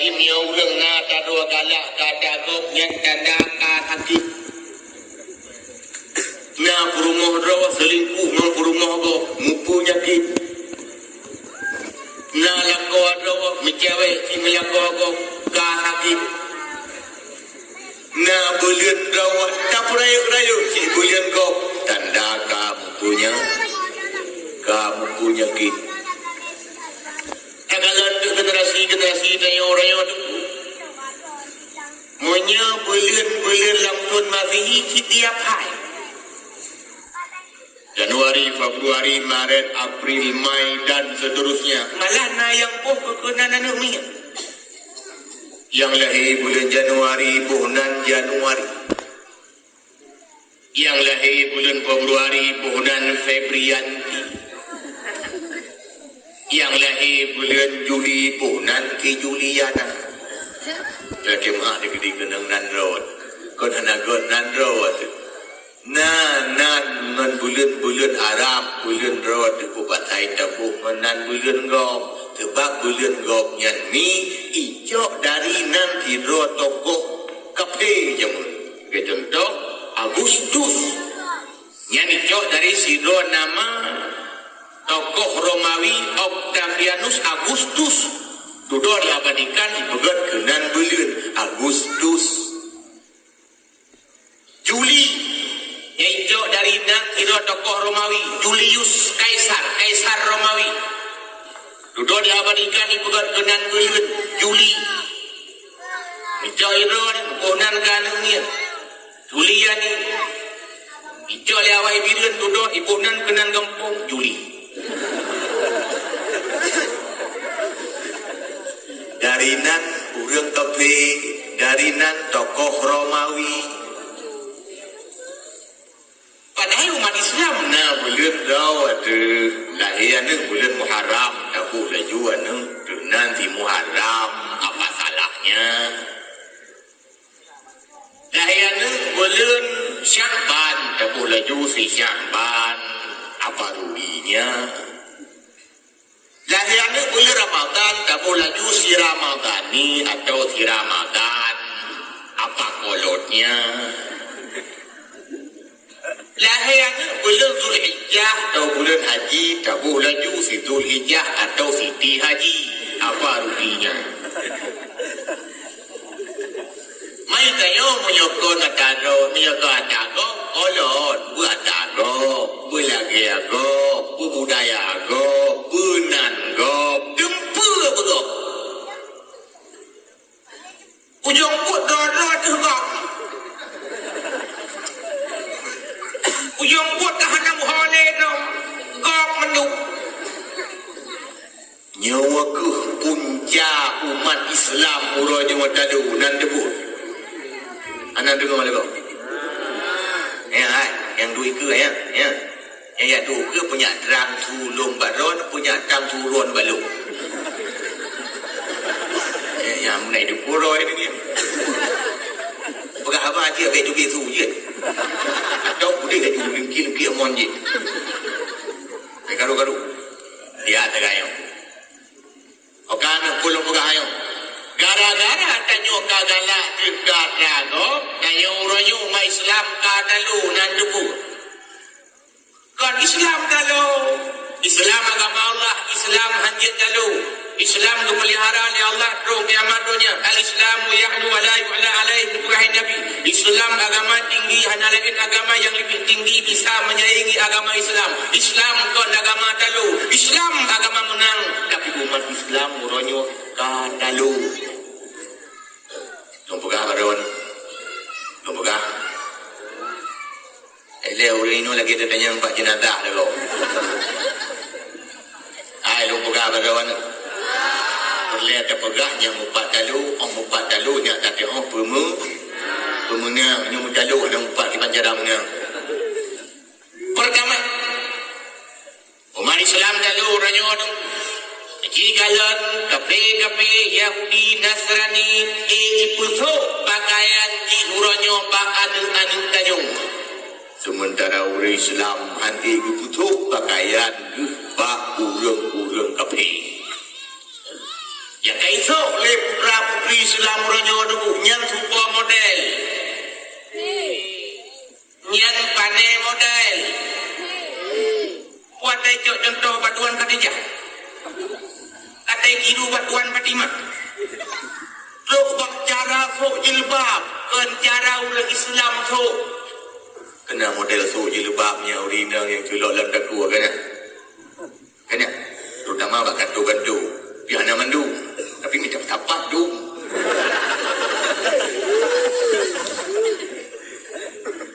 imnya urang na tadua galak kadagop yang tanda kaki na purumah rawa selingkuh mang purumah go mupunya kit na lako rawa mecawe si melako go kaki na bulian rawa taprayu si bulian go tanda kamu punya kit agalan generasi dayo tu monya bulian lamtun mazihi setiap hari Januari, Februari, Maret, April, Mei dan seterusnya malah na yang kekenan mi yang lahir bulan Januari bulan Januari yang lahir bulan Februari bulan Febrianti yang lahir bulan Juli bulan ke Juliana lagi mah ada di kenang nan road kon hanagon nan road nan bulan Arab bulan road kubatai tabuk nan bulan gom tebak bulan gom nyan mi ijo dari nan tiro toko kape jamun ke contoh Agustus nyan ijo dari siro nama tokoh Romawi Octavianus Agustus tudor diabadikan dipegat kenan bulan Agustus Juli yaitu dari nak kira tokoh Romawi Julius Kaisar Romawi tudor diabadikan dipegat kenan bulan Juli itu iron konan kanungnya Julia ni itu lewai biren tudor ibunan kenan kampung Juli dari nan urang kafe dari nan tokoh Romawi padahal umat Islam na bulan rawat lahian bulan Muharram aku lajuan nanti Muharram apa salahnya lahian bulan Sya'ban aku laju si Sya'ban apa ruginya lahian bulan Ramadan aku laju si Ramadhani atau si Ramadan apa kolotnya lahian bulan Zulhijjah atau bulan Haji aku laju si Zulhijjah atau Siti Haji apa ruginya mai tayo menyokon ataro olon buat taro bulagi ago budaya ago punan go dempu bego ujung put dorot juga ujung put tahanam hole no gok menduk nyawa ke puncak umat Islam uranya wadadu nan debut anak dengar mana kau yang dua ke yang dua ke punya terang sulung baron punya terang turun balung yang menaik di pura ini pegang apa aja begitu je atau boleh gaji mungkin amon je garu dia ada gayo okan pulung pegang ayo gara-gara tanyo kagala dekat rago tanyo uranyo ma Islam kadalu nan debu kan Islam dalu Islam agama Allah Islam hanjit dalu Islam dipelihara oleh Allah terus kiamat dunia al-Islamu ya'lu wa la yu'la alaihi bukan Nabi Islam agama tinggi hanya lain agama yang lebih tinggi bisa menyaingi agama Islam Islam kon agama dalu Islam agama menang tapi umat Islam uranyo kadalu Tumpukah karon? Tumpukah? Leo ini lagi tanya Pak jenazah dulu. Tumpukah karon? Perlihat pegahnya mupat dalu nya tapi pemunya nyum dalu ada mupat di panjaramnya. Pertama umat Islam dalu ranyo Jikalan kape Yahudi Nasrani ipuso pakaian di uronyo pak anu tanyong. Sementara orang Islam anti ipuso pakaian pak urang kape. Ya kaisok le putra putri Islam ronyo dugu nyan supo model. Nyan pane model. Watai cok contoh batuan Khadijah. Katai kiru batuan Fatimah. Sok bak cara sok jilbab. Ken cara ulang Islam sok. Kena model sok jilbabnya urina yang culok dalam daku kan ya. Kan ya. Terutama bak gandu-gandu. Biar mandu. Tapi macam tapak tu.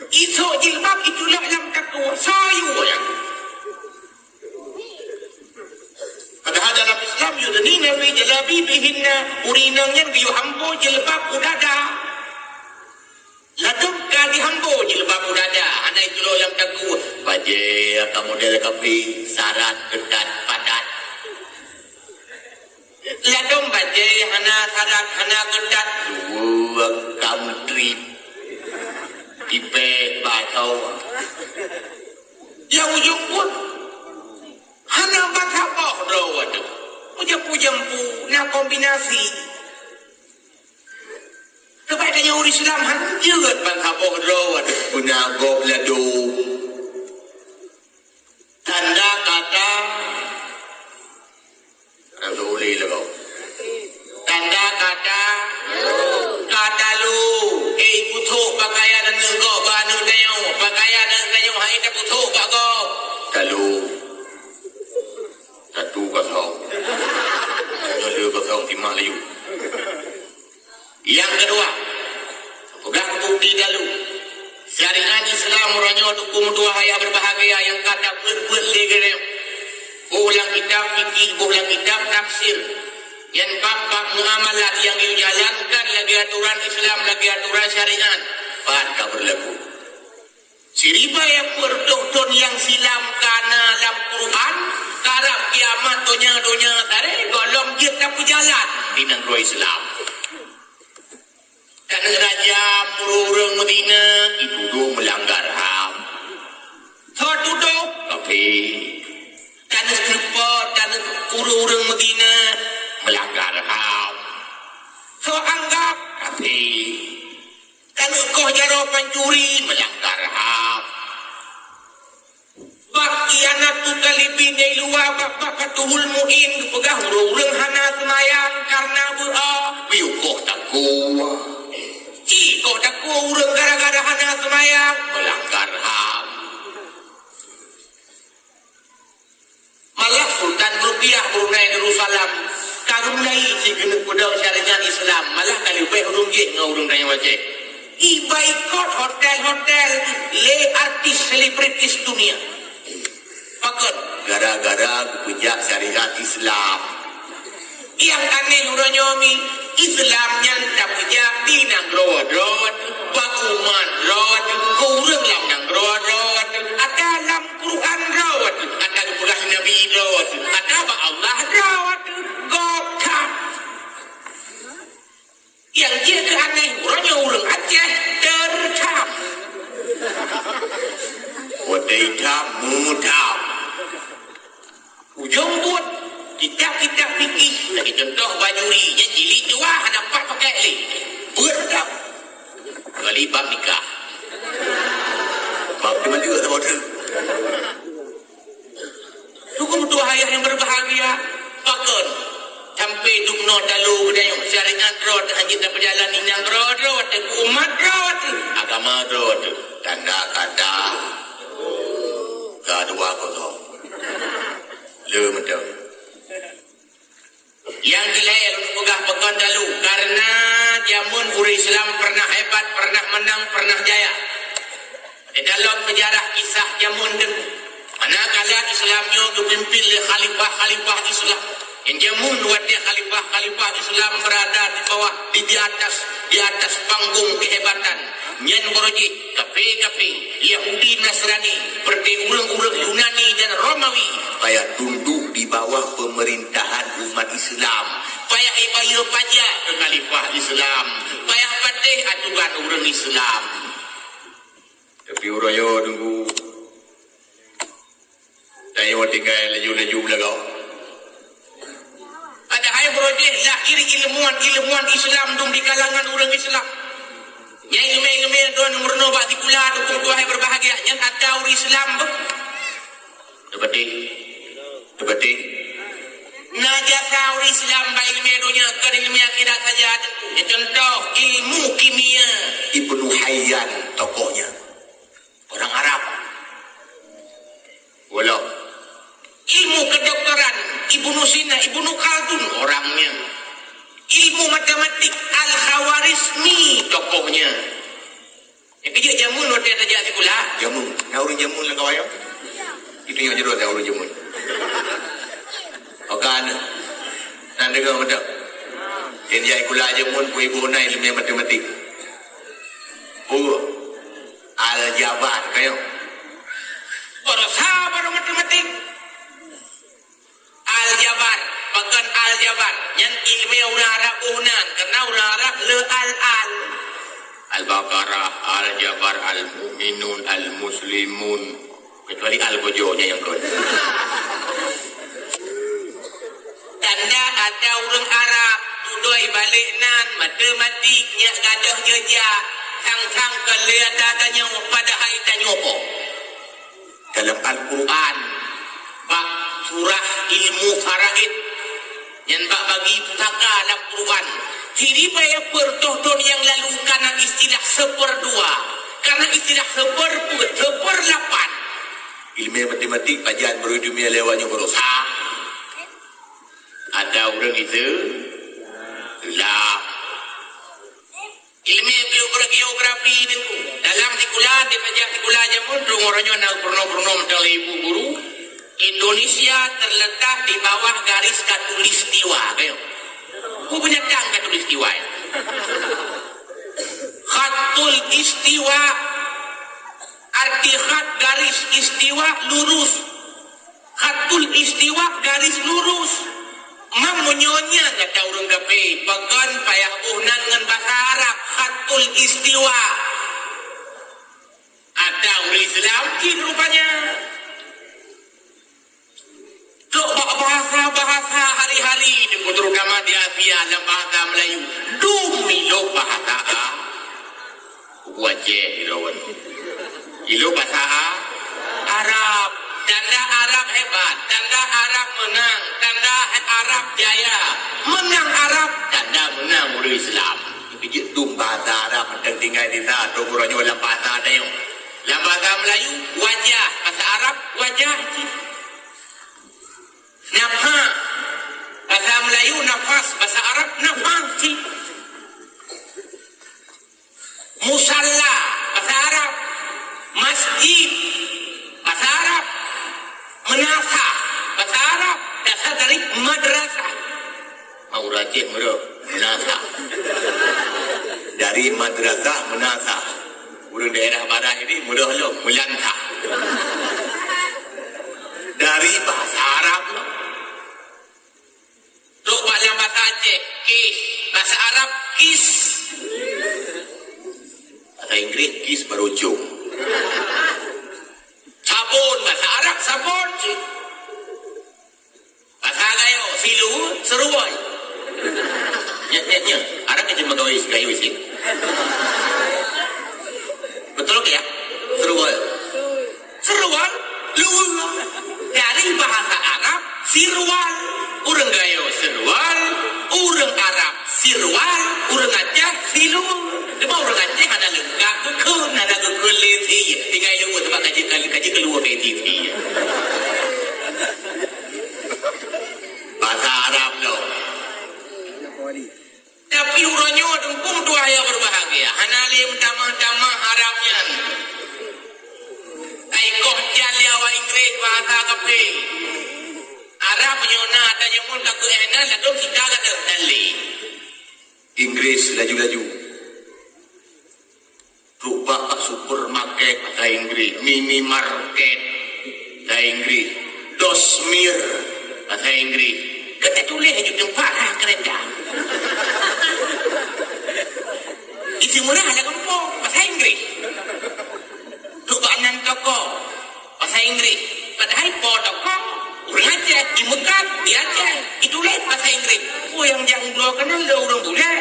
Isok jilbab itulah dalam daku. Sayu yang. Padahal dalam Islam yudnina fi jalabibihinna urinangnya biyu hambo jilbab udada. Ladum kali hambo jilbab udada. Anak itu loh yang taku. Baje akan model kapi syarat ketat padat. Ladum baje hana syarat hana ketat. Dua kamu trip. Tipe bakau. Yang ujung pun hana batapok rawat. Puja-pujampu na kombinasi. Kepadanya orang Islam hanjut batapok rawat. Punagop ladu. Tanda kata. Ada boleh lah kau. Tanda kata. Kata lu. Putuk pakaian dan ngegok banu kayu. Pakaian dan kayu hai tak putuk pak kau. Kalau. Satu kosong. Dua kosong timah layu. Yang kedua. Pegang bukti dulu. Syariat Islam meronyo hukum dua hayat berbahagia yang kata ber-ber legere. Ulang kitab fikih, ulang kitab tafsir. Yang bapak muamalat yang dijalankan lagi aturan Islam, lagi aturan syariat. Pada berlaku. Siriba yang berdokton yang silam kana dalam Quran. Karab kiamat donya tare golong dia tak berjalan di negeri Islam. Dan raja murung Medina itu dulu melanggar HAM. Thot duduk tapi dan report dan murung Medina melanggar HAM. So anggap tapi dan koh jaro pencuri melanggar HAM. Bakianat tu kalipin dari luar bapak katuhul mu'in kepegang urung hana semayang karena biukoh takuah. Kok tak kurang gara-gara hana semayang melanggar HAM. Malah Sultan Rupiah Brunei Darussalam karunai si genuk budak syariat Islam malah kali baik runggit dengan urung daya wajib. Ibaikot hotel-hotel le artis selebritis dunia. Pakot gara-gara pejak syariat Islam. Yang aneh uranyomi Islam yang tak pejak dinang rod-rod, bakuman rod, kurang lam nang rod-rod, ada lam Quran rod, ada pula Nabi rod, ada ba Allah rod, gokap. Yang dia ke aneh uranyo urang Aceh tercam. Wadai tam mutam. Ujung buat kitab-kitab fikih lagi contoh bajuri yang jilid dua nampak pakai li berdap kali bab nikah bab teman juga tak bodoh hukum dua ayah yang berbahagia pakon sampai dumno dalu dayung syariat rod anjing tak berjalan inang rod umat rod agama rod tanda kata kedua kosong le macam yang dilahir pegah pekan dalu karena jamun uri Islam pernah hebat, pernah menang, pernah jaya. Di dalam sejarah kisah jamun dulu manakala Islamnya dipimpin oleh khalifah-khalifah Islam. Yang jamun buat dia khalifah-khalifah Islam berada di bawah di atas panggung kehebatan. Nyen boroji kafe Yahudi Nasrani seperti urang-urang Yunani dan Romawi payah tunduk di bawah pemerintahan umat Islam. Payah bayar pajak ke khalifah Islam. Payah patih aturan orang Islam. Tapi orang yo tunggu. Dan yo tinggal laju-laju belakang. Ada hai bro deh lahir ilmuan Islam dum di kalangan orang Islam. Yang ilmu don murno ba dikula dukung tuai berbahagia yang ada orang Islam. Seperti najasa orang Islam ba ilmu dunia ke ilmu akhirat saja. Contoh ilmu kimia Ibnu Hayyan tokohnya orang Arab. Walau ilmu kedokteran Ibnu Sina, Ibnu Khaldun orangnya. Ilmu matematik Al-Khawarizmi tokohnya. Yang kerja jamun waktu ada jadi sekolah. Jamun, orang jamun lah kau ayam. Itu yang jerut orang jamun. Okan, nanti kau betul. Yang jadi sekolah jamun, ibu naik ilmu matematik. Al-Jabar kayo. Orang sabar matematik. Al-Jabar, bahkan Al-Jabar yang ilmu orang Arab unan karena orang Arab le al-al. Al-Baqarah, Al-Jabar, Al-Mu'minun, Al-Muslimun, kecuali Al-Bojonya yang kau. Tanda ada orang Arab tudoi balik nan matematiknya gadah jejak sang kelihatan pada hari tanya apa dalam Al-Quran bak surah ilmu faraid yang bak bagi pusaka dalam Quran jadi bayar pertonton yang lalu karena istilah seperdua karena istilah seperlapan ilmu matematik kajian berhidupnya lewatnya berusaha ada orang itu lah ilmu geografi itu dalam sekolah di pajak sekolah jamun orangnya nak pernah mental ibu guru Indonesia terletak di bawah garis khatulistiwa kayo. Ku punya tang khatulistiwa. Khatul istiwa arti khat garis istiwa lurus. Khatul istiwa garis lurus. Mamunyonya kata orang gape bagan payah unan dengan bahasa Arab khatul istiwa. Ada orang Islam kin rupanya. Bahasa hari-hari terutama di Asia dalam bahasa Melayu dumilo bahasa wajah ilo bahasa Arab tanda Arab hebat tanda Arab menang tanda Arab jaya menang Arab tanda menang orang Islam itu bahasa Arab tinggal di sana orangnya dalam bahasa ada yang dalam bahasa Melayu wajah bahasa Arab wajah nafha bahasa Melayu nafas bahasa Arab nafas musalla bahasa Arab masjid bahasa Arab menasa bahasa Arab dasar dari madrasah mau rajin menasa dari madrasah menasa urang daerah barat ini mudah lo melantah dari bahasa Arab coba dalam bahasa Aceh kis bahasa Arab kis bahasa Inggris kis berujung sabun bahasa Arab sabun bahasa Gayo silu seruai nyet Arab cuma gayo sih betul ke ya seruai luul dari bahasa Arab sirwal urang Gayo sirwal urang Arab sirwal urang Aceh silul depa urang Aceh ada lenggak keun ada kekuliti tinggal ilmu tempat kaji keluar dari TV bahasa Arab lo tapi urangnya dengkung dua yang berbahagia hanalim tamah Arabnya aikoh jalia wa Inggris bahasa kape Arab punya ada yang mun kaku enak lalu kita kata tali Inggris laju rupa supermarket bahasa Inggris minimarket bahasa Inggris dosmir bahasa Inggris kita tulis hidup yang parah kereta isi murah ada kampung bahasa Inggris rupa anan toko bahasa Inggris padahal po toko orang Aceh, di Mekah, di Aceh. Itulah bahasa Inggris. Oh, yang keluar kenal ada orang bule.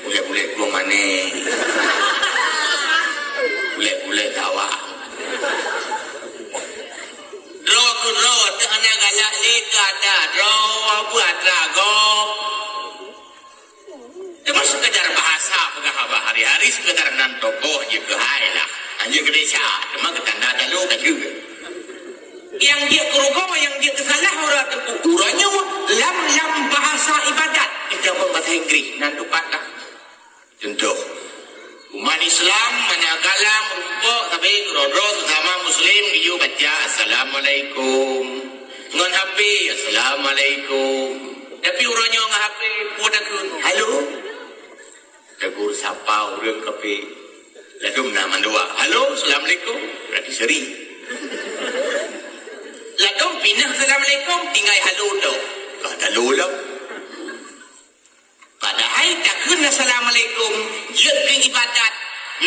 Bule keluar mana? Bule tawa. Ro, tengah galak leka dah. Ro, buat lagu. Cuma sekedar bahasa pegawai hari-hari, sekedar nan tokoh je ke hai lah. Hanya gereja, cuma ketanda dalu kan juga. Yang dia kerugo, yang dia kesalah orang ukurannya lam bahasa ibadat. Kita bahasa Inggris, nan tupatlah. Contoh, umat Islam manakala merumpuk tapi kerodro sesama Muslim dia baca Assalamualaikum. Ngan HP Assalamualaikum. Tapi orangnya ngan HP pun takun. Halo. Tegur sapa orang kafe. Lalu nama dua. Halo, Assalamualaikum. Berarti seri. Lalu pindah Assalamualaikum, tinggal halo tu. Kata halo lah. Padahal takun Assalamualaikum, jadi ibadat,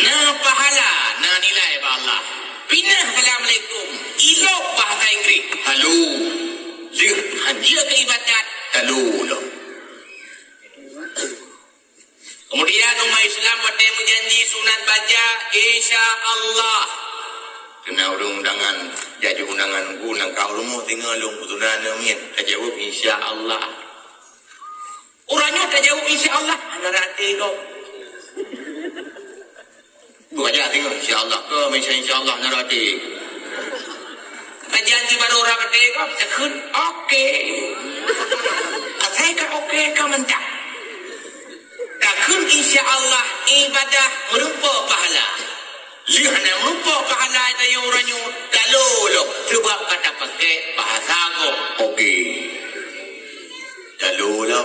na pahala, na nilai Allah. Pindah Assalamualaikum, ilok bahasa Inggris. Halo. Dia ke ibadat, halo lah. Kemudian umat Islam pada menjanji sunat baca insya Allah. Kena undangan, jadi undangan nang kau rumah tinggal long putunan amin. Tak jawab insya Allah. Orangnya tak jawab insya Allah. Anak rati kau. Bukan aja tengok insya Allah ke macam insya Allah anak rati. Janji baru orang rati kau takut okey. Saya kan okey kau mentak. Takun insya Allah ibadah merupa pahala. Lihat merupa pahala itu yang orangnya dalolo. Sebab kata pakai bahasa aku. Okey. Dalolo.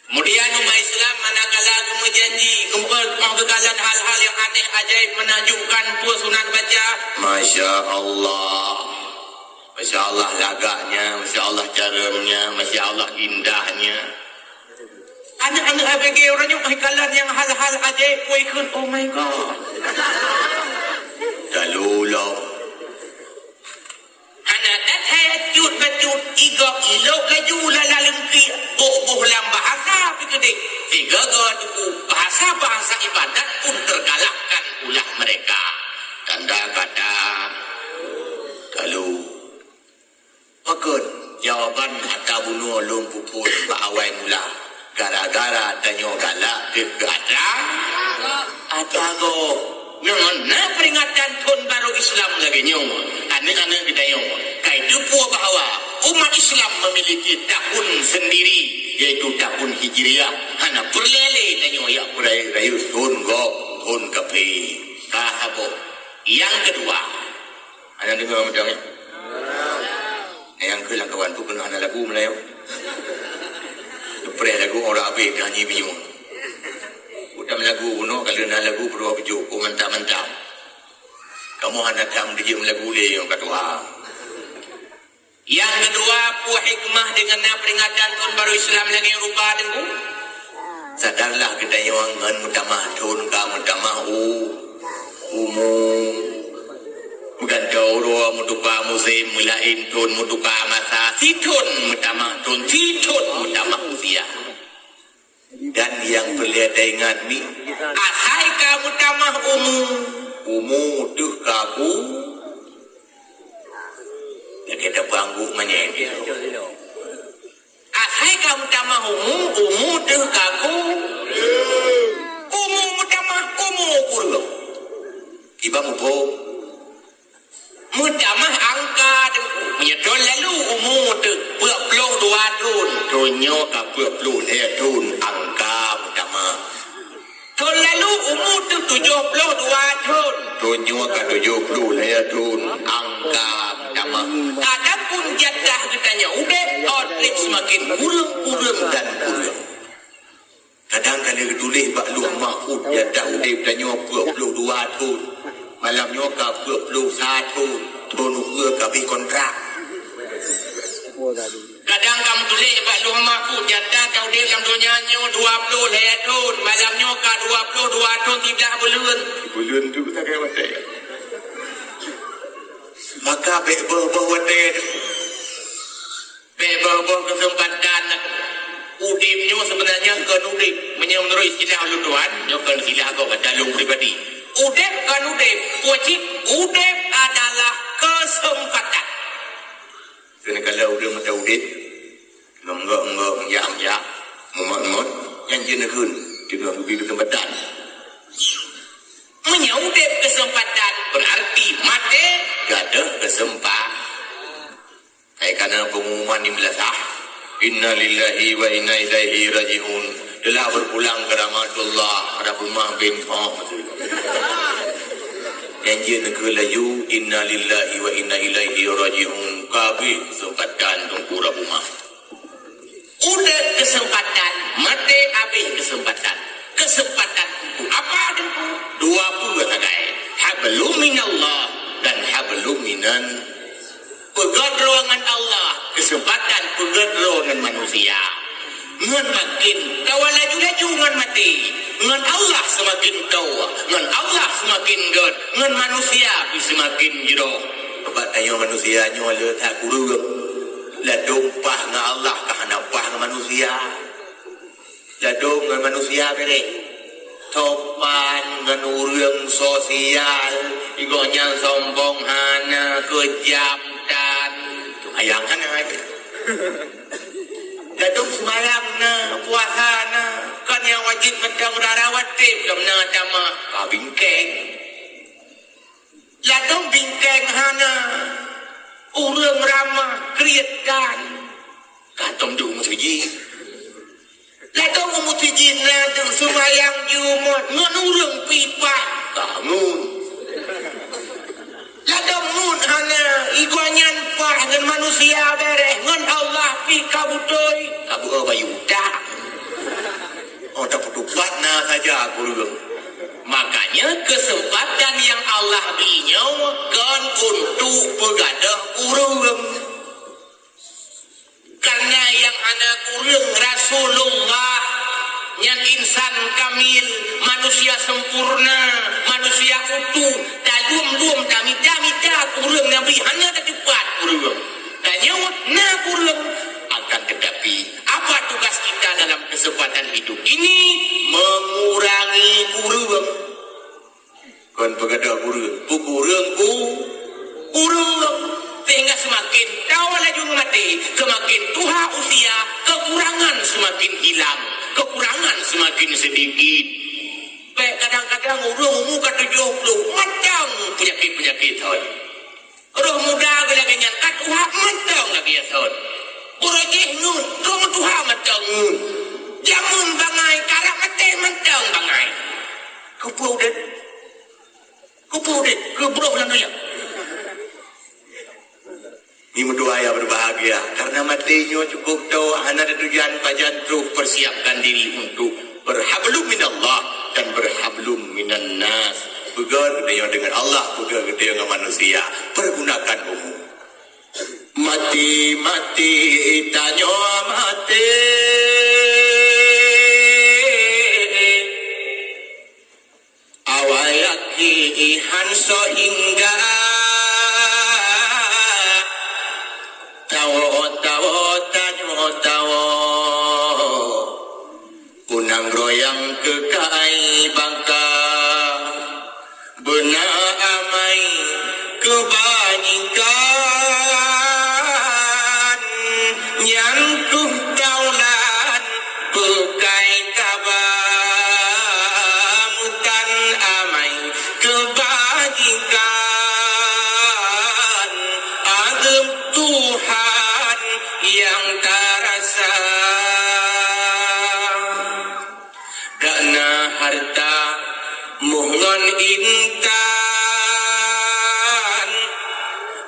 Kemudian umat Islam manakala kamu janji menggalan hal-hal yang aneh ajaib menunjukkan puas sunat baca. Masya Allah. Masya Allah lagaknya, Masya Allah caranya, Masya Allah indahnya. Anak-anak ABG orangnya menggalan yang hal-hal ajaib kuikun. Oh my God. Dalolo. Anak saya cut becut igok ilok laju lalalem ki boh lam bahasa pikir tiga tu bahasa ibadat pun tergalakkan ulah mereka. Tanda kata kalau pakun jawaban kata bunuh lom pupul bawai mula gara-gara tanya galak ada go Nah peringatan tahun baru Islam lagi nyawa. Anak-anak kita nyawa. Kaitu pun bahawa umat Islam memiliki tahun sendiri, yaitu tahun Hijriah. Hana berlele tanya ya rayu tahun go, tahun kape. Kahabo. Yang kedua, anak dengar macam ni. Yang kelang kawan tu kena anak lagu Melayu. Pernah lagu orang abe nyanyi bingung. Udah lagu uno kalau nak lagu berdua baju ku mentah-mentah. Kamu hendak kam dia lagu le yang kedua. Yang kedua pu hikmah dengan peringatan tahun baru Islam lagi rupa dengan sadarlah kita yang ngan mutamah tahun ka mutamah umum bukan dauro mutupa musim mulain tahun mutupa masa situn mutamah tahun situn mutamah usia. Dan yang terlihat ingat ni ahai kamu tamah umum tuh kaku dan kita banggu menyanyi ahai kamu tamah umum tuh kaku umum tamah kurlo iba mupo mutamah angka menyedol lalu umum tuh pelong dua tahun tunyo ka pelong tahun angka mutamah tahun lalu umur tu 72 tahun tunyo ka 70 tahun angka mutamah adapun jadah katanya udah outlet semakin kurang dan kurang kadang-kadang ditulis bak luh mahfud jadah udah katanya 22 tahun malamnya ka 21 tahun ka bi kontrak kadang kamu tulis bak luh mahfud jadah kau dia yang dunianya 20 tahun malamnya ka 22 tahun tidak bulan tu tak kaya watai Maka bebah wadah bebah kesempatan udipnya sebenarnya kan udip menurut istilah luduan kan istilah aku dalam pribadi udip kan udip wajib udip adalah kesempatan kena kalau udah mata udip enggak ya memot yang jenakun tidak pergi kesempatan menyudip kesempatan berarti mati gak ada kesempatan kayak karena pengumuman di belasah inna lillahi wa inna ilaihi raji'un telah berpulang ke rahmatullah pada rumah bin yang jenaka layu inna lillahi wa inna ilaihi raji'un kabeh kesempatan tunggu rumah udah kesempatan mati habis kesempatan apa itu dua puluh sagai hablum minallah dan hablum minan pegat ruangan Allah kesempatan pegat ruangan manusia ngan makin kawala laju ngan mati ngan Allah semakin tawa ngan Allah semakin god ngan manusia semakin jero obat ayo manusia nyo le tak kurung la dompah ngan Allah kahanapah ngan manusia la dom ngan manusia bere topan ngan urang sosial igonya sombong hana kejam dan ayangkan aja dadung semayang na puasa na kan yang wajib macam rarawatib kamna dama bingkeng ladong bingkeng hana urang ramah kriatkan katong dung tuji ladong umutiji na dung semayang jumat ngan urang pipa bangun ladong nun hana iguanyan pak dengan manusia bereh ngan Allah pi kabutoy kabu bayuda oh tak putupat na saja kurung makanya kesempatan yang Allah berinya kan untuk pegadah kurung karena yang anak kurung Rasulullah yang insan kamil manusia sempurna manusia utuh dalum dami-dami kurung nabi hanya terdebat kurung dan nyawa na kurung akan tetapi apa tugas kita dalam kesempatan hidup ini mengurangi kurung kan pegadah kurung sehingga semakin tawa laju mati semakin tuha usia kekurangan semakin hilang kekurangan semakin sedikit baik kadang-kadang roh muka 70 macam penyakit roh muda lagi nyangkat tuha macam lagi asal urajih nun roh tuha macam jamun bangai karak mati macam bangai kupudet kebroh lanunya ini berdoa ya berbahagia karena matinya cukup doa anda ada tujuan pajan terus persiapkan diri untuk berhablum minallah dan berhablum minan nas pegang dengan Allah pegang dengan manusia pergunakan umum mati tanyo mati awayaki hanso hingga unang royang kekai bangka bena amai kebanyikan nyantuh kaulan bekai kabamutan amai kebanyikan adem Tuhan yang terasa dana harta muhon intan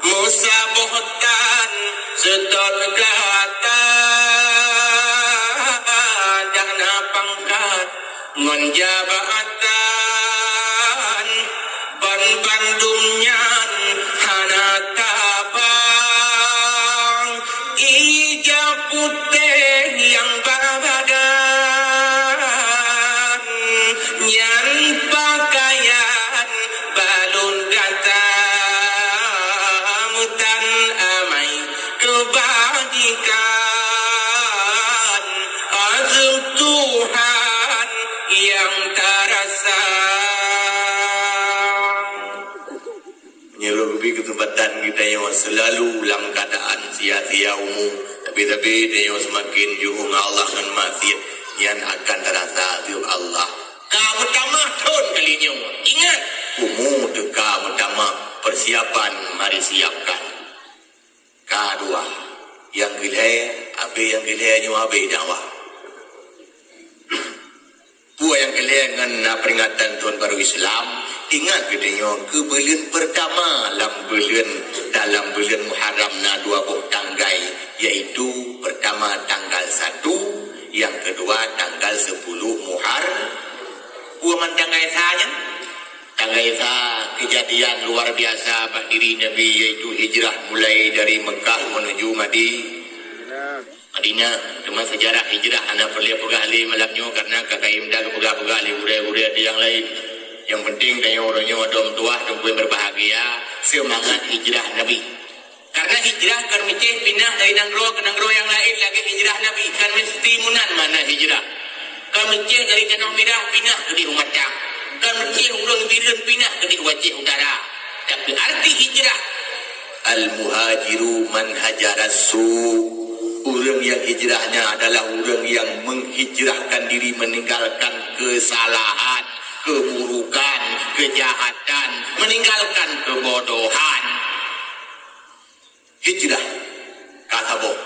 musabohtan sedot gata dana pangkat ngon jabatan ban bandumnyan hana tabang ijab putih yang babadan nyan pakaian balun gatam beri kesempatan kita yang selalu dalam keadaan sia-sia umum. Tapi dia semakin jauh Allah dan maksiat yang akan terasa di Allah. Kamu tamah tahun kalinya. Ingat, umum teka utama persiapan mari siapkan. Kedua, yang gila, abe yang gila nyu abe dakwah. Buat yang gila dengan peringatan Tahun Baru Islam, ingat katanya kebulan pertama dalam bulan Muharram na 20 tanggal, yaitu pertama tanggal 1, yang kedua tanggal 10 Muharram. Buat tanggal saja. Tanggal kejadian luar biasa bagi diri Nabi, yaitu hijrah mulai dari Mekah menuju Madinah. Cuma sejarah hijrah anda perlu pegali malamnya karena kakaim dah pegali budaya-budaya yang lain. Yang penting tanya orangnya adom tua dan berbahagia semangat hijrah Nabi. Karena hijrah kan mesti pindah dari nangro ke nangro yang lain lagi hijrah Nabi kan mesti munan mana hijrah. Kan mesti dari Tanah Merah pindah ke di Umat Cang. Kan mesti urang bireun pindah ke di Wajah Utara. Tapi arti hijrah al-muhajiru man hajaras su. Orang yang hijrahnya adalah orang yang menghijrahkan diri meninggalkan kesalahan, keburukan, kejahatan, meninggalkan kebodohan. Hijrah kata boh.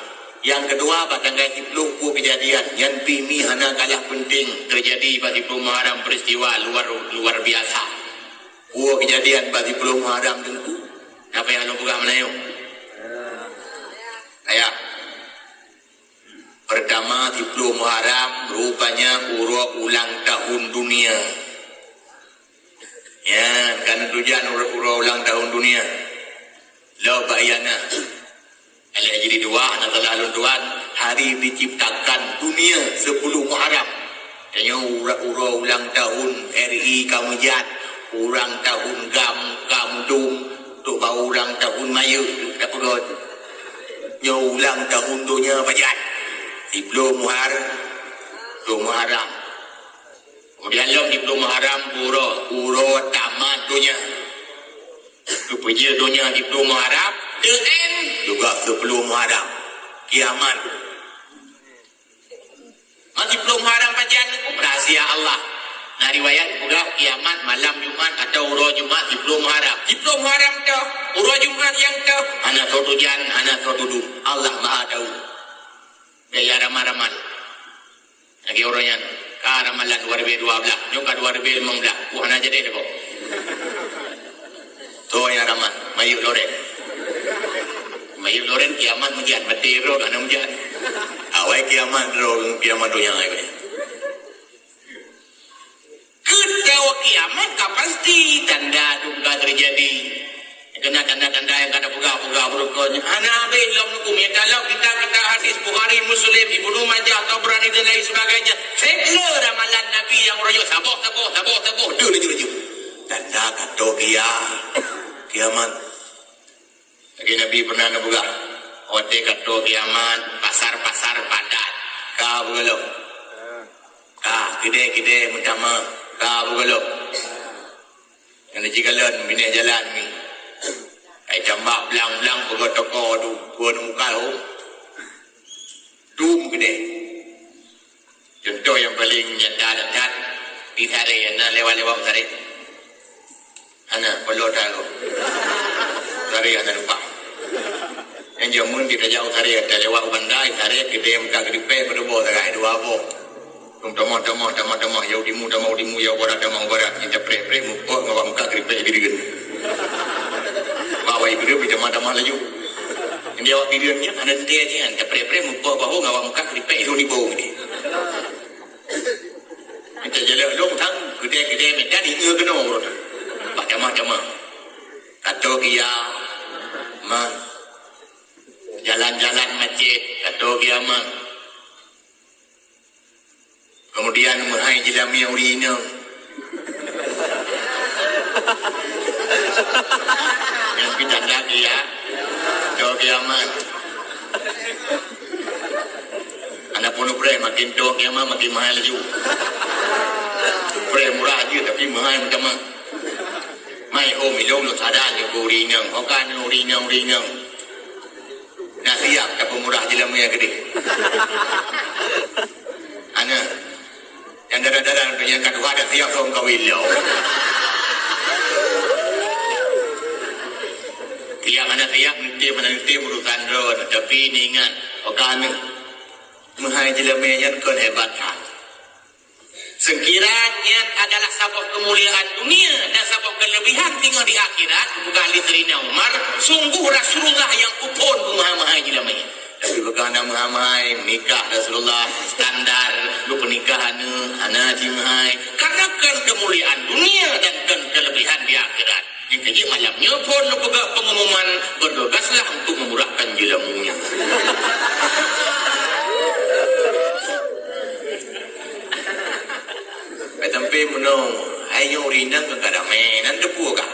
Yang kedua batanggai tiplung kejadian yang pimi hana kalah penting terjadi bagi Muharram peristiwa luar biasa. Kejadian bagi Muharram tentu. Apa yang lu buka menayo? Ayah. Pertama di Muharram rupanya ulang tahun dunia. Ya, kan tujuan ulang tahun dunia. Lo bayana. Ala jadi dua anak lalu tuan hari diciptakan dunia 10 Muharram. Tanya ulang tahun RI kamu jat, ulang tahun kamu dum, tu bau ulang tahun mayu dapat god. Ulang tahun dunia bajat. Di Muharram. Kemudian di Muharram uro tamat dunia. Kepujian dunia di Muharram dengan juga 10 Muharram kiamat. Di Muharram pajan rahasia Allah. Nah riwayat juga kiamat malam Jumat atau uro Jumat di Muharram. Di Muharram tu uro Jumat yang tu ana sotujan ana sotudum Allah Maha tahu. Gaya ramal-ramal. Lagi orangnya ramalan 2012, juga 2015. Puhan aja deh kok. Tuh yang ramal, Mayuk Loren kiamat mujian, betiro kan mujian. Awai kiamat tuh yang lain. Kedawa kiamat pasti tanda duga terjadi. Kena tanda-tanda yang kata buka berukanya. Anak belum hukum ya kalau kita hadis Bukhari Muslim Ibnu Majah atau berani dan lain sebagainya. Segala ramalan Nabi yang royo saboh. Dulu. Tanda kata kiamat. Lagi Nabi pernah nabuka. Ote kata kiamat pasar padat. Kau belum. Kide pertama kau belum. Yang dicikalan bina jalan ni. Ay jambak belang-belang pegawai toko tu buat muka tu dum gede. Contoh yang paling nyata dekat di Sari, anak lewat Sari. Anak perlu tahu Sari anak lupa. Yang jamun kita jauh Sari ada lewat bandai Sari kita muka gede berdoa serai dua boh. Tama yau dimu yau barat kita pre muka gede diri. Bawa ibu dia macam laju. Dia awak videonya ada dia je kan. Pre muka ngawak muka kripe itu di bawah ni. Kita jalan long tang gede minta di ngeu kena urut. Macam. Kata dia jalan-jalan masjid kata dia kemudian menghai jelami urina. Yang kita lagi ya do kiamat anak pun makin do kiamat makin mahal lagi murah aja tapi mahal macam mai hôm mi lông lo sada ni ko rinang okan no rinang na siap ka pemurah jelema yang gede ana yang darah-darah yang kedua ada siap som kawin lo siap mana nanti urusan ron tapi ni ingat okan mahai jelema yang kon hebat kan sekiranya adalah sabab kemuliaan dunia dan sabab kelebihan tinggal di akhirat bukan Sayyidina Umar sungguh Rasulullah yang kupon mahai jelema tapi bagaimana mahai menikah Rasulullah standar lu pernikahan anak mahai karena kan kemuliaan dunia dan kan kelebihan di akhirat yang kaji malamnya pun lu pegang pengumuman bergegaslah untuk memurahkan jelamunya Tapi menung ayo rinang ke ramai nan depu ka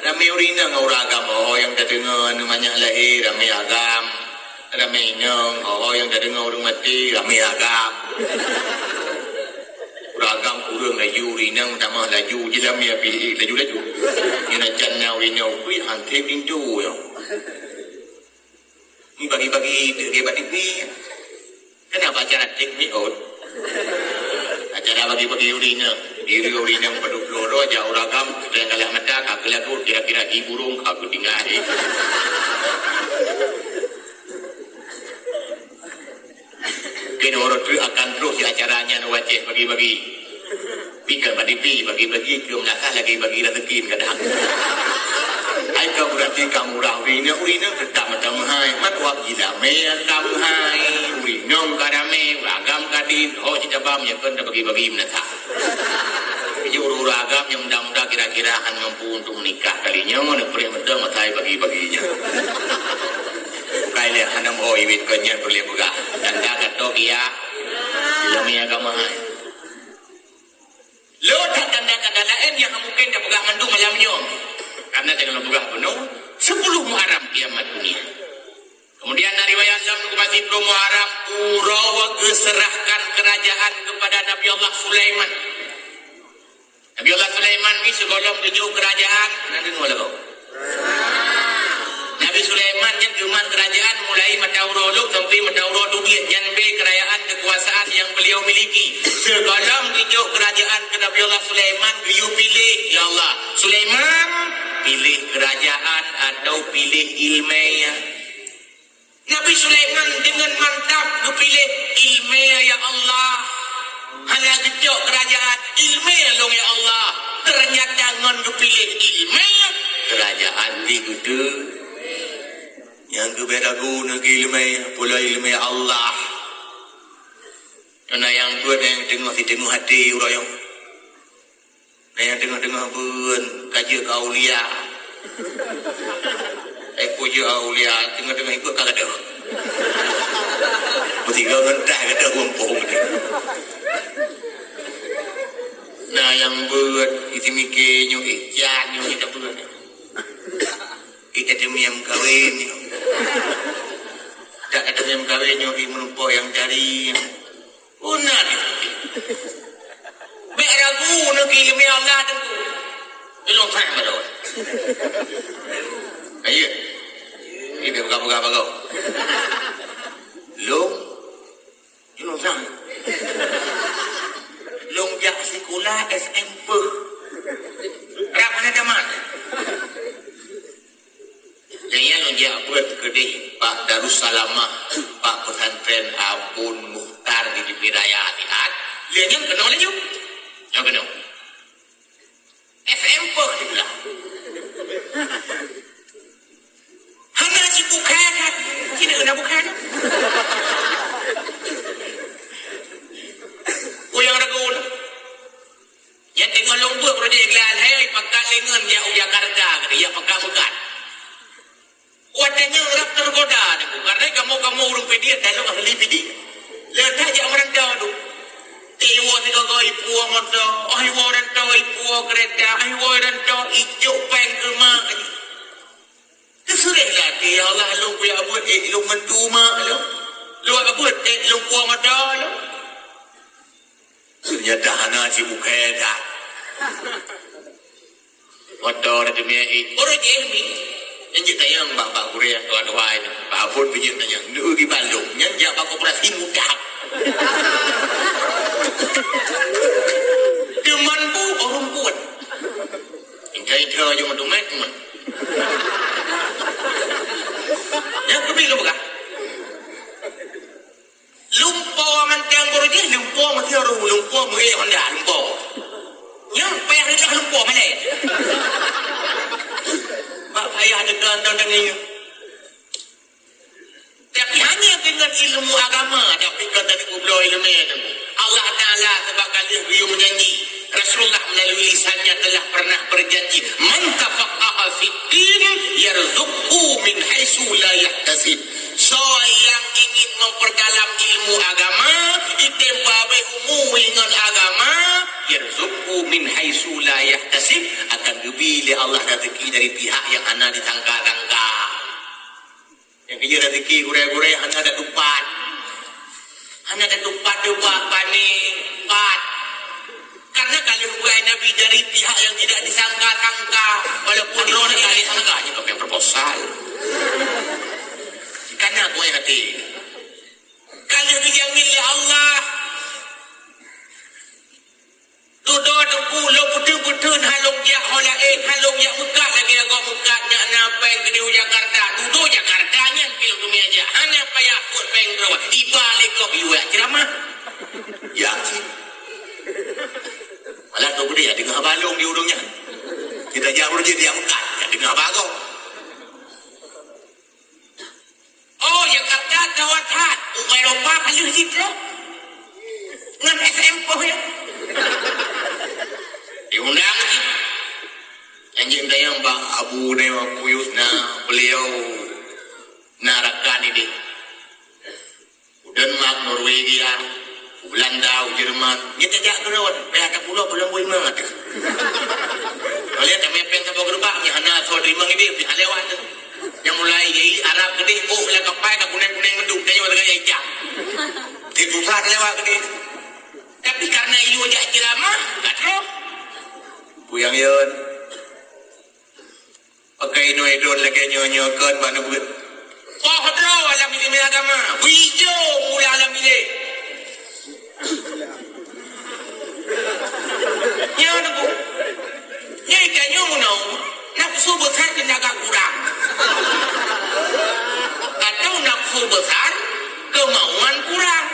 ramai rinang orang agama yang dah dengar namanya lahir ramai agam ramai nang yang dah dengar orang mati ramai agam ragam kurang laju rinang tambah laju je ramai api laju ina janna rinau kui hantai pintu yo ni bagi-bagi debat ini kenapa cara teknik acara bagi-bagi urina diri urina pada peloro jauh ragam kita yang kalah mata kakak lagu kira-kira di burung aku tinggal kini orang tu akan terus acaranya wajib bagi-bagi pikir bagi-bagi belum nakal lagi bagi rezeki kadang ai kau berarti kamu urina tetap macam hai mat wak gila me kamu hai urina kadame ragam kadin kita bam yang kan bagi-bagi menata juru ragam yang mudah-mudah kira-kira akan mampu untuk menikah kalinya mana pria muda matai bagi-baginya kai le hanam oi wit kanya boleh buka dan jagat tokia lemia agama hai lo tak tanda-tanda lain yang mungkin dah pegang mandu malamnya karena dengan buka penuh 10 Muharram kiamat dunia. Kemudian dari riwayat masih belum Muharram Urawa serahkan kerajaan kepada Nabi Allah Sulaiman. Nabi Allah Sulaiman ni segolong 7 kerajaan nanti mulai kau. Nabi Sulaiman yang cuman kerajaan mulai Madaurolo sampai Madaurolo dia janbe kerajaan kekuasaan yang beliau miliki. Segolong 7 kerajaan ke Nabi Allah Sulaiman beliau pilih ya Allah Sulaiman pilih kerajaan atau pilih ilmiah. Nabi Sulaiman dengan mantap pilih ilmiah ya Allah. Hanya gejok kerajaan ilmiah dong ya Allah. Ternyata ngon pilih ilmiah kerajaan di gede. Yang beda guna ilmiah pula ilmiah Allah. Karena yang tua yang tengok hati urayong. Yang tengah-tengah pun kaji kaulia. Puja aulia tengah-tengah ikut kagak dah. Bertiga ngentah kata umpung. Nah yang buat itu mikirnya ikhtiarnya kita buat. Kita demiam kawin. Tak ada demiam kawinnya menumpuk yang cari. Unar itu. Baik ragu nak ilmu Allah tentu. Belum faham baru. Ayo. Ini buka kau. Long. Belum faham. Long jak sekolah SMP. Rak mana tamat. Jangan long jak buat kedih Pak Darussalamah, Pak Pesantren Abun Muhtar di Piraya Lihat. Lihatnya kenal lagi. Yang kenal. SMP dibilang. Hanya si bukan. Tidak kena bukan. Yang ragu. Yang tengok lomba berada iklan. Hei, pakai lengan jauh Jakarta. Ya, pakai bukan. Wadahnya rap tergoda. Karena kamu urung pedia. Dan lu ahli pedia. Lihat aja orang tahu. Tiwa tiga kali puang motor, ahi waran tahu puang kereta, ahi waran tahu ijuk peng rumah. Kesudah dia Allah lu punya buat lu mentuma lu apa buat lu puang motor lu. Ternyata hana si bukeda. motor demi orang jemi yang kita yang bapak kuliah tua-tua ini Pak Afun bijak tanya nu di Bandung yang jaga koperasi muda teman bu orang kuat yang kaya yang domet teman yang kebilang bukan lumpo mantang korji lumpo masih orang lumpo mungkin Honda lumpo yang payah itu lumpo mana ya Pak ayah dekat dan ini tapi hanya dengan ilmu agama tapi kata kublo ilmu Allah Ta'ala sebab kalian beliau menyanyi Rasulullah melalui lisannya telah pernah berjanji man tafaqaha fid-din yarzuqhu min haitsu la yahtasib so yang ingin memperdalam ilmu agama itembabe umum dengan agama yarzuqhu min haitsu la yahtasib akan dibeli Allah rezeki dari pihak yang anda disangka-sangka yang kerja rezeki gure-gure anda ada tupat panik karena kalau bukan Nabi dari pihak yang tidak disangka-sangka walaupun roh kali sangkanya kau yang proposal karena aku yang hati kalau dijamin oleh Allah duduk pulau putih-putih halung ya holain halung ya muka lagi agak mukanya apa yang kedua Jakarta duduk Jakartanya pilih dunia aja hanya payah pun pengen berapa ibalik kau juga ceramah ya sih malah kau gede ya dengan balung di hidungnya kita jauh jadi yang muka ya dengan bagong oh Jakarta jawat hat Eropa kali situ dengan SMP ya diundang anjing dayang Pak Abu Dewa Kuyus na beliau narakan ini Denmark, Norwegia, Belanda, Jerman dia tidak kerawat pihak pulau belum boleh mat lihat mepeng sama gerobaknya anak saudari mang ini pihak lewat yang mulai jadi Arab gede oh lah kapai ke kuning-kuning mendung dia juga gaya hijab itu saat lewat gede tapi karena iyo jak ceramah gak terus Buyang yun pakai noedon lagi nyonya-nyokan mana buat oh terus alam ini agama hijau mula alam ini ya nunggu ya ikannya mau nafsu besar tenaga kurang atau nafsu besar kemauan kurang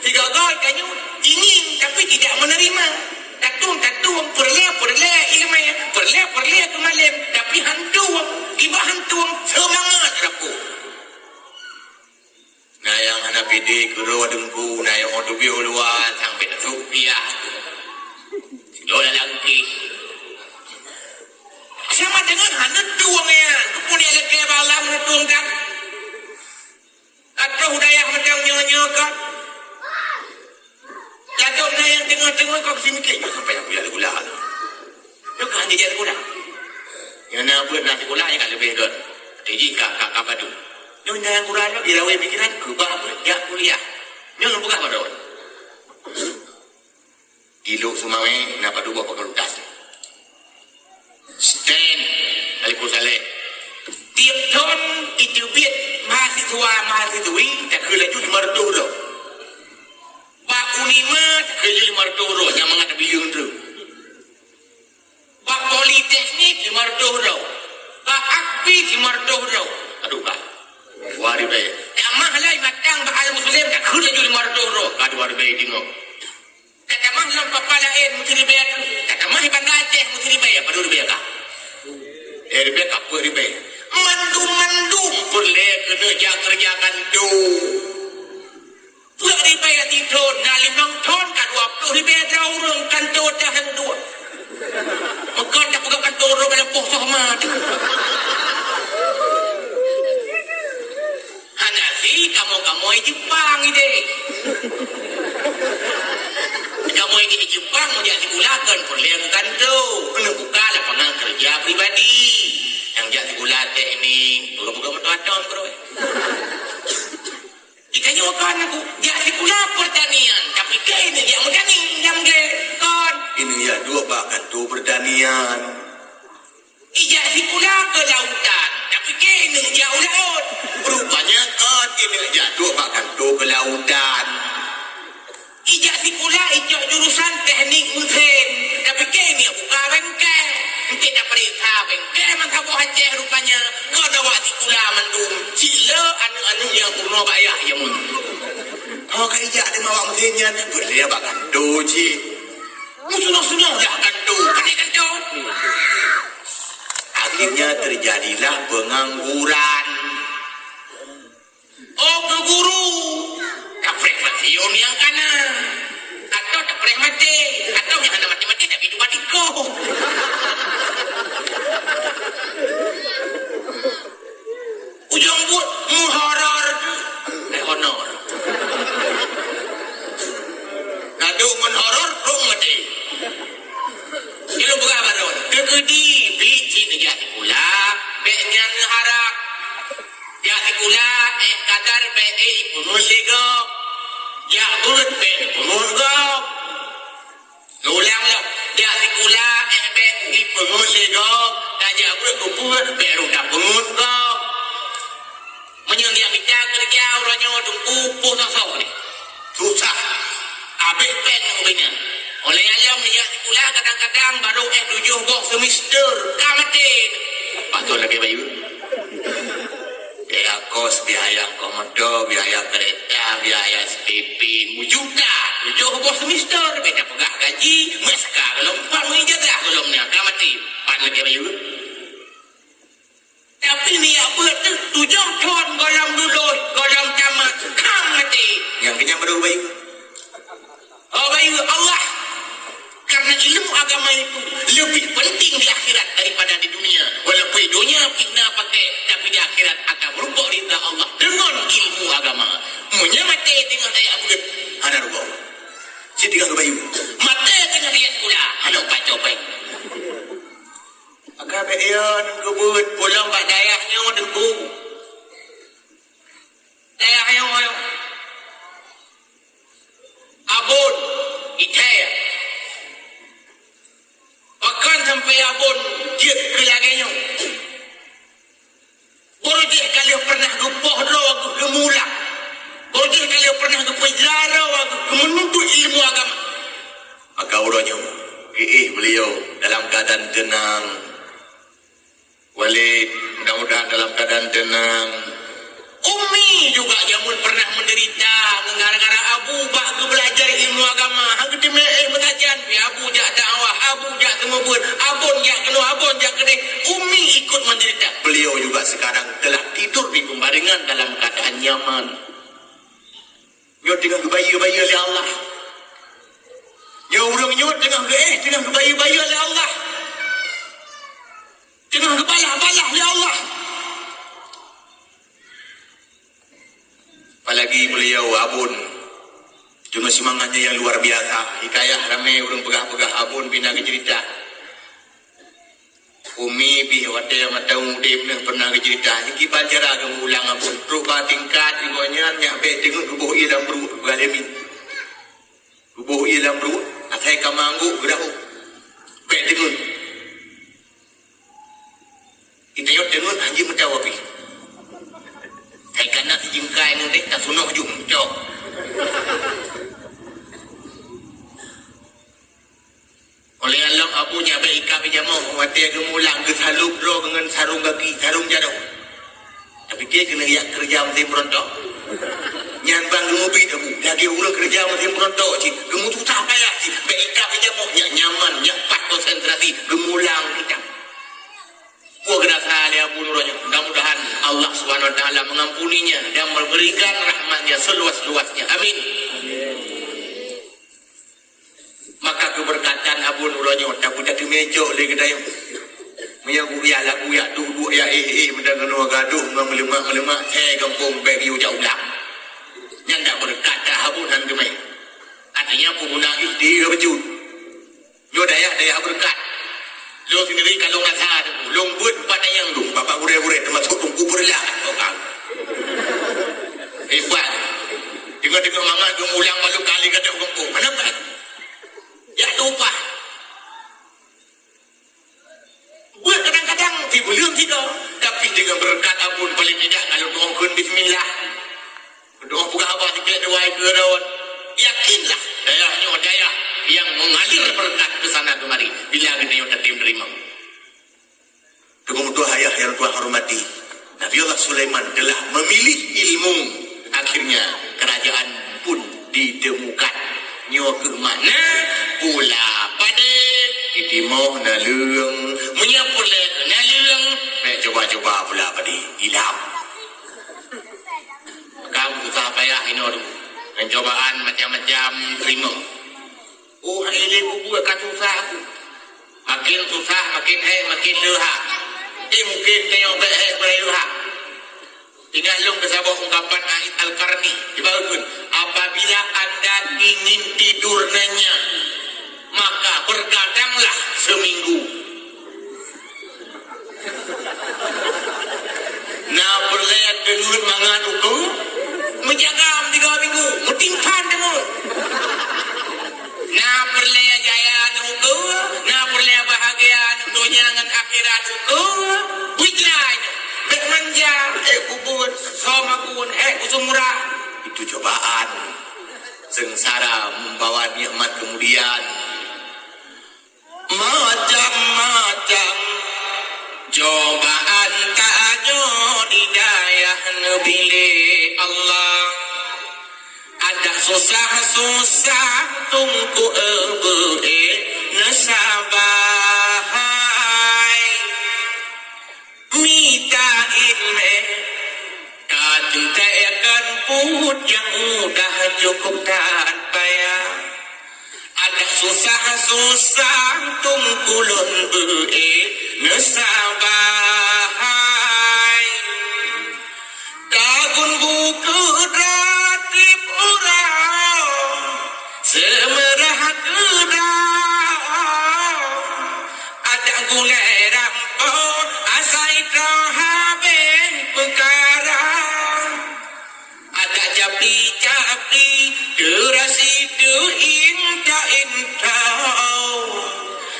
tiga gol ikannya ingin tapi tidak menerima tatung perle ilmu perle kemalim tapi hantuang semangat rapu nah yang anak pede kuro dengku nah yang odu biuluan sampai rupiah lola lagi sama dengan hanut tuangnya kemudian lagi malam tuang tak atau daya macam nyonya-nyokan jatuh na yang tengah-tengah kau kesini ke sampai yang punya gula tu kan dia jadi gula yang nak buat nasi gula yang kan lebih dot jadi kakak padu nyonya yang gula tu bila awak pikiran kubah ya kuliah nyonya buka pada orang ilok sumawe nak padu buat fakultas stand alaikum salam tiap tahun itu biar mahasiswi tak kelaju di martu tu Pak Unima kerja 500 roh yang menghadapi yang tu. Pak Politeknik 500 roh. Pak Akpi 500 roh. Aduh Pak. Wari baik. Tak mahlai matang bahal muslim tak kerja 500 roh. Kadu wari baik tengok. Tak mahlam papalain mesti dibayar. Tak mah iban Aceh mesti dibayar. Padu dibayar kah? Dibayar kah? Apa dibayar? Mandum boleh kena kerjakan tu. Tuh dibayar tidur, nalim nonton kan 20 dibayar orang kantor dah yang dua. Maka tak buka kantor orang pada poh mat. Hanafi kamu Jepang ide. Kamu ini di Jepang mau jadi gulakan boleh kantor. Kena buka lapangan kerja pribadi. Yang jadi gulate ini buka metuaton bro. Jika nyokan aku, dia pula pertanian. Tapi ini dia mudani, dia mungkin kan. Ini ya dua bakat tu pertanian. ke lautan. Tapi kena jauh laut. Rupanya kau kena jatuh makan tu ke lautan. Ijak si pula ijak jurusan teknik mesin. Tapi kena buka bengkel. Mungkin dah periksa bengkel mantap buah Aceh rupanya. Kau dah waktu pula mendung. Sila anak-anak yang purna bayah yang mun. Kau kan ijak dia mawak mesinnya. Boleh bakal tu cik. Sudah-sudah dah kandu. Kan kandu. Akhirnya terjadilah pengangguran. Oh, ke guru. Kaprek matiun yang kanan. Atau kaprek mati. Atau yang ada mati-mati tapi dua tiko. Ujung buat muhoror. Honor. Kadu menhoror, rung mati. Kilo berapa ron? Kekedi, biji negara pula. Beknya ngeharap. Ya pula, kadar be punus ego. Ya bulat be punus go. Ulang lah. Ya pula, be punus ego. Kaja bulat kupur, beru dah punus go. Menyang kita kerja orangnya tunggu pusat ni. Susah. Habis pen ubahnya. Oleh alam dia pula kadang-kadang baru 7 box semester kamatin. Patut lagi bayu. Biaya kos, biaya komodo, biaya kereta, biaya SPP, mujuta. 7 box semester beda pegah gaji, maska kalau pan menjaga kalau ni kamatin. Pan lagi bayu. Tapi ni apa tu 7 ton golam dulu, golam camat kamati. Yang kenyang baru bayu. Oh bayu Allah. Karena ilmu agama itu lebih penting di akhirat daripada di dunia. Walaupun di dunia fitnah pakai, tapi di akhirat akan merubah ridha Allah dengan ilmu agama. Menyamati dengan daya abud. Ada rubah. Saya tinggal ke bayu. Mata dengan dia sekolah. Ada upat copeng. Agak be'ian kebut. Pulang pak dayahnya tentu. Dayahnya ayo. Abun. Itaya. Bahkan sampai abon dia kelaganya. Borjeh kalau pernah gepoh aku gemulak. Borjeh kalau pernah gepoh jarau aku menuntut ilmu agama. Maka orangnya, beliau dalam keadaan tenang. Walid mudah-mudahan dalam keadaan tenang. Umi juga yang pernah menderita gara-gara abu bak belajar ilmu agama. Hang ketemu mentajan pi abu jak dakwah, abu jak temubun, abon jak kena abon jak kene. Umi ikut menderita. Beliau juga sekarang telah tidur di pembaringan dalam keadaan nyaman. Nyot dengan kebayi-bayi oleh Allah. Ya urang nyot dengan dengan kebayi-bayi oleh Allah. Dengan kebalah-balah oleh Allah. Apalagi beliau abun cuma semangatnya yang luar biasa. Hikayah ramai orang pegah-pegah abun bina ke cerita. Umi bih wadaya matau dem nang pernah ke cerita. Iki belajar agak ulang abun. Rupa tingkat ibunya nyampe tengok rubuh ilam ru galemin. Rubuh ilam ru atai kamanggu gerau. Pek tengok. Kita yot tengok haji mutawapi. Kaikan nak jingkai ni tak sunuh jum cok. Oleh Allah abunya baik kami jamu mati gemulang ke salub ro dengan sarung kaki sarung jadau. Tapi dia kena yak kerja mesti perontok. Nyan bang gemupi abu lagi urang kerja mesti perontok cik. Gemu tu tak payah cik. Baik kami jamu nyak nyaman nyak pat konsentrasi gemulang kita. Buah gerasa dia bunuhnya. Mudah-mudahan Allah SWT mengampuninya dan memberikan rahmatnya seluas-luasnya. Amin. Maka keberkatan Abu Nuranya tak punya kemejo lagi dayang. Menyagu ya lagu ya duduk ya mendengar gaduh melemak kampung bagi jauh lang. Yang tak berkata Abu dan gemai. Artinya pengguna ikhdi berjud. Yo daya berkat. Lo sendiri kalau nggak salah, lo buat pada yang lu, bapak gure-gure termasuk tungku berlah, orang. Hebat. Tengok-tengok mangat gemulang malu kali kata kampung. Kenapa? Ya lupa. Buat kadang-kadang pergi belum kita. Tapi dengan berkat ampun paling tidak kalau doakan bismillah. Doa buka abah sikit doa ke daun. Yakinlah daya yang mengalir berkat ke sana kemari. Bila kita yang terima. Dengan doa yang Tuhan hormati. Nabi Allah Sulaiman telah memilih ilmu. Akhirnya kerajaan pun ditemukan. Nyo ke mana pula pada itimau nalung menyapule nalung coba pula pada hilang. Kamu susah payah ini pencobaan macam-macam terima. Oh ini buku akan susah. Makin susah makin makin lehak. Mungkin tengok lehak. Tinggal long kesabah ungkapan Ait Al-Qarni dibangun. Apabila anda ingin tidur nyenyak, maka bergadanglah seminggu. Nah berlihat dengan menganuku menjaga 3 minggu metimpan temun. Nah berlihat jaya nuku, nah berlihat bahagia dunia dengan akhirat nuku, wujudnya bermanja, kubur, somakun, usumurah. Itu cobaan. Sengsara membawa nikmat kemudian. Macam-macam cobaan takjo di daya nebili Allah. Ada susah-susah tungku nesabahai. Mita ilme kacintakan put yang mudah cukup tak payah. Ada susah-susah tungkulun nesabahai. Dagun buku ratib urang semerah kedang. Ada gulai rampau asai rohabe perkara. Ada capli-capli derasi intau.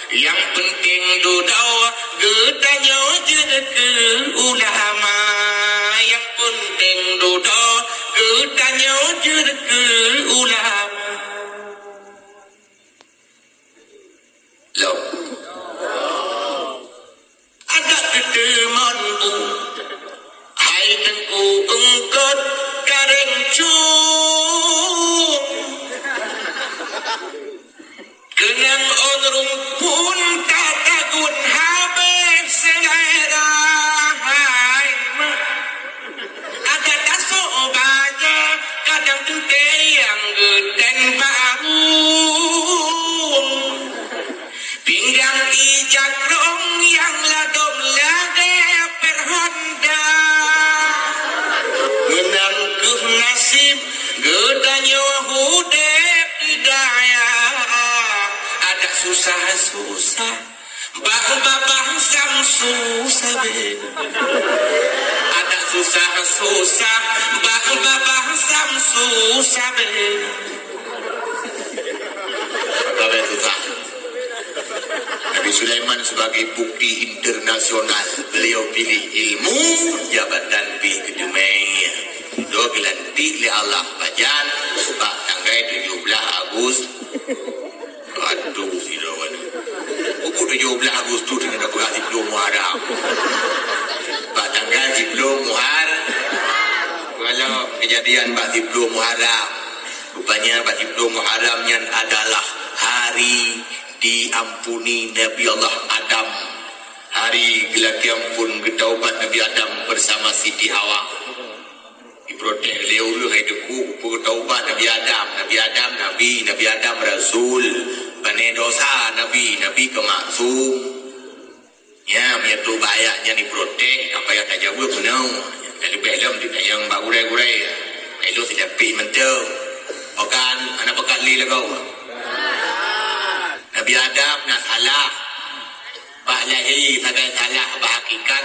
Yang penting dudau gedanya je ke ulama. Yang penting dudau gedanya je ke ulama. Loh. Ada ketemanku. Hai tengku engkot kareng cung. Kenang onrum pun tatagun habis selera. Hai ada tasuk baja kadang tente yang geden bangun. Pinggang ijak rong yang ladom lage perhonda. Menangkuh nasib gedanya hudep hidayah. Ada susah-susah bah susah ben. Ada susah-susah bah susah ben. Apa susah? Nabi Sulaiman sebagai bukti internasional beliau pilih ilmu jabatan pi kedemai. Do gelantik li Allah bajan bak tanggal 17 Agustus. Aduh silawan. Buku 17 Agustus dengan apa kasih belum Muharram. Bak tanggal 10 Muharram. Kalau kejadian bak 10 Muharram. Rupanya bak 10 Muharramnya adalah hari diampuni Nabi Allah Adam. Hari gelatian pun ketaubat Nabi Adam bersama Siti Hawa. Diprotek leu hai deku ketaubat Nabi Adam. Nabi Adam Nabi, Nabi Adam Rasul. Bani dosa Nabi kemaksum. Ya, miatu bayaknya diprotek apa yang tak jawab penuh. Dari belum tidak yang bagurai-gurai. Itu tidak pi menteu. Bukan anak bekali lah kau. Nabi Adam nak salah. Pak lahir sagai salah berhakikat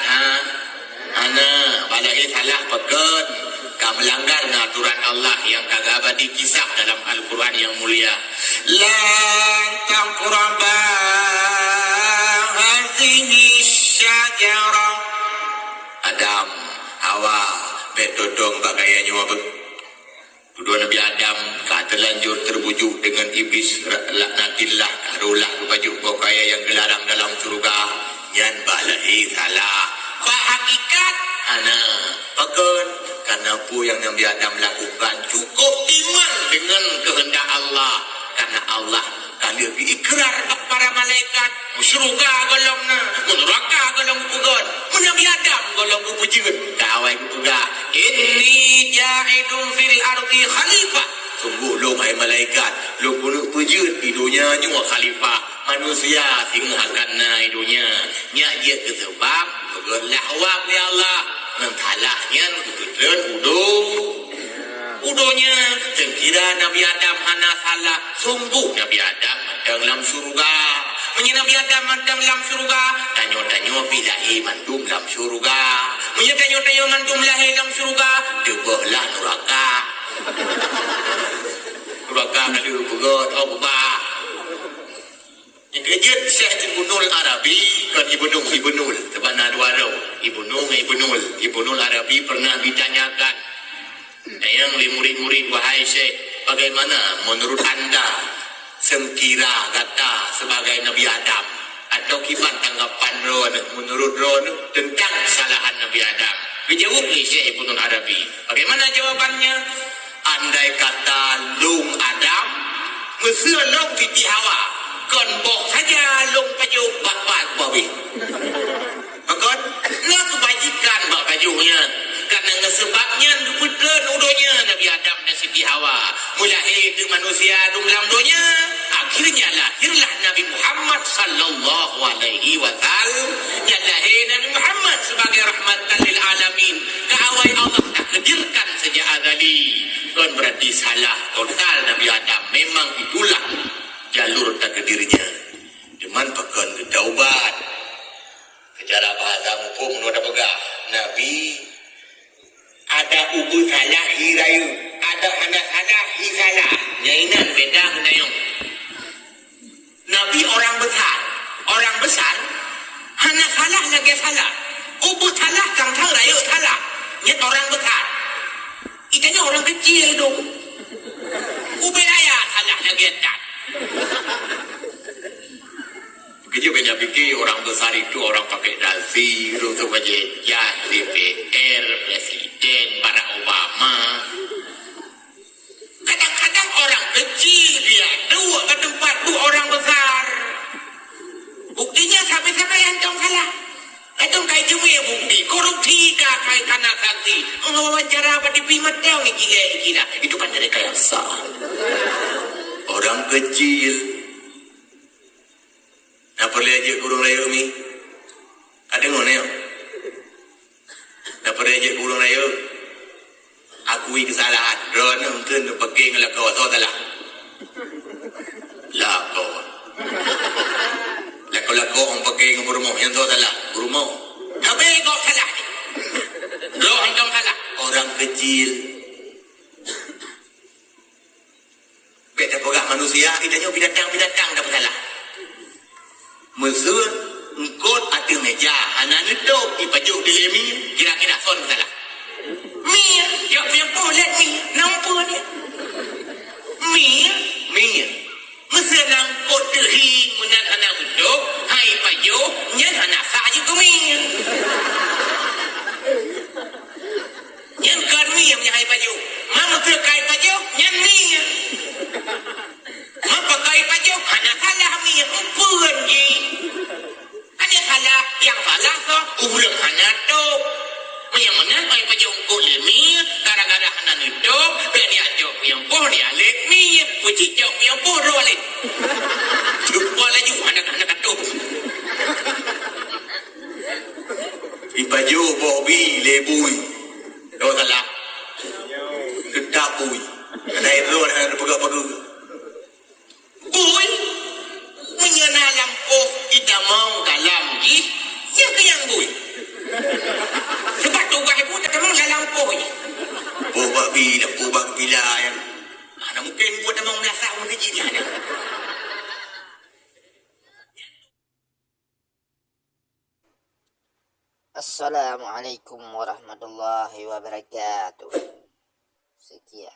ana balahi salah pekat. Kau melanggar aturan Allah yang kagak abadi kisah dalam Al-Quran yang mulia. La taqraba hadhihi syajara. Adam, Hawa, betodong bagainya apa? Kedua Nabi Adam terlanjur terbujuk dengan iblis laknatillah karulah baju bokaya yang gelarang dalam surga yan balahi salah fa hakikat ana pekan karena apa yang Nabi Adam lakukan cukup iman dengan kehendak Allah karena Allah kali ikrar para malaikat surga golongna neraka golong pugon Nabi Adam golong pujud kawai puga inni ja'idun fil ardi khalifah sungguh lo hai malaikat lo kuno pujud di dunia nyu khalifah manusia sing akan na dunia nya dia kesebab begelah wa ya Allah mentalahnya kebetulan udonya sekira Nabi Adam hana salah sungguh Nabi Adam dalam surga Nabi Adam dalam surga tanyo-tanyo bilahi mandum dalam surga tanyo-tanyo mandum lahi dalam surga debahlah neraka kali rupugot obah yang kejut Syekh Ibnul Arabi kan Ibnul tebana duaro Ibnul Arabi pernah ditanyakan yang murid-murid wahai Syekh bagaimana menurut anda sengkira kata sebagai Nabi Adam atau kifat tanggapan Ron menurut Ron tentang kesalahan Nabi Adam dijawab oleh Syekh Ibnul Arabi bagaimana jawabannya andai kata lung Adam mesir lung Siti Hawa kon bok saja lung pajuk bak-bak bawi makon nak kebajikan bak pajuknya karena sebabnya duputren udonya Nabi Adam dan Siti Hawa mulai itu manusia dalam donya akhirnya lahirlah Nabi Muhammad sallallahu alaihi wasallam yang lahir Nabi Muhammad sebagai rahmatan lil alamin keawai Allah takdirkan sejak azali kan berarti salah total Nabi Adam memang itulah jalur takdirnya cuman pekan ketaubat secara bahasa hukum ada pegah Nabi ada ubu salah hirayu ada anak salah hisalah nyainan beda kenayong Nabi orang besar anak salah lagi salah ubu salah kang rayu salah nyet orang besar itanya orang kecil dong ubelaya salah lagi tak begitu banyak pikir orang besar itu orang pakai dalsi untuk ya DPR Presiden Barack Obama kadang-kadang orang kecil dia dua ke tempat dua orang besar buktinya sampai-sampai yang dong salah itu kayak cuma bukti korupsi kayak kanak saksi wawancara apa di pimat dia ni gila itu kan dari kayak sah orang kecil apa lihat kurung rayu mi ada ngono ya dapat lihat kurung rayu akui kesalahan ron mungkin pakai ngelakau atau salah lakau orang pakai ngurmo yang tu salah ngurmo apa kau salah lo hanggang salah orang kecil beda pegah manusia idanya binatang dapat salah mesur engkot ati meja anak itu ipajuk dilemi kira-kira son salah mia yang boleh mi nampu dia mia mesur nangkot terhing menan anak itu hai pajuk nyan anak saja ke mia nyan kan mia punya hai pajuk mama terkai pajuk nyan mia mama pakai pajuk anak salah mia pun je ada salah yang salah tu ulang anak tu yang mana pakai pajuk boleh mia gara-gara anak itu dia jauh yang pun dia lek mia puji jauh yang pun rolik jumpa lagi anak-anak tu ipaju bobi lebui tu salah kedapui dari roh ada pegak-pegak bui mengenal lampu kita mau dalam yang ke yang bui sebab tu ibu tak mau dalam lampu bubak bila yang ada mungkin buat mau melasak mungkin jadi Assalamualaikum warahmatullahi wabarakatuh. Sekian.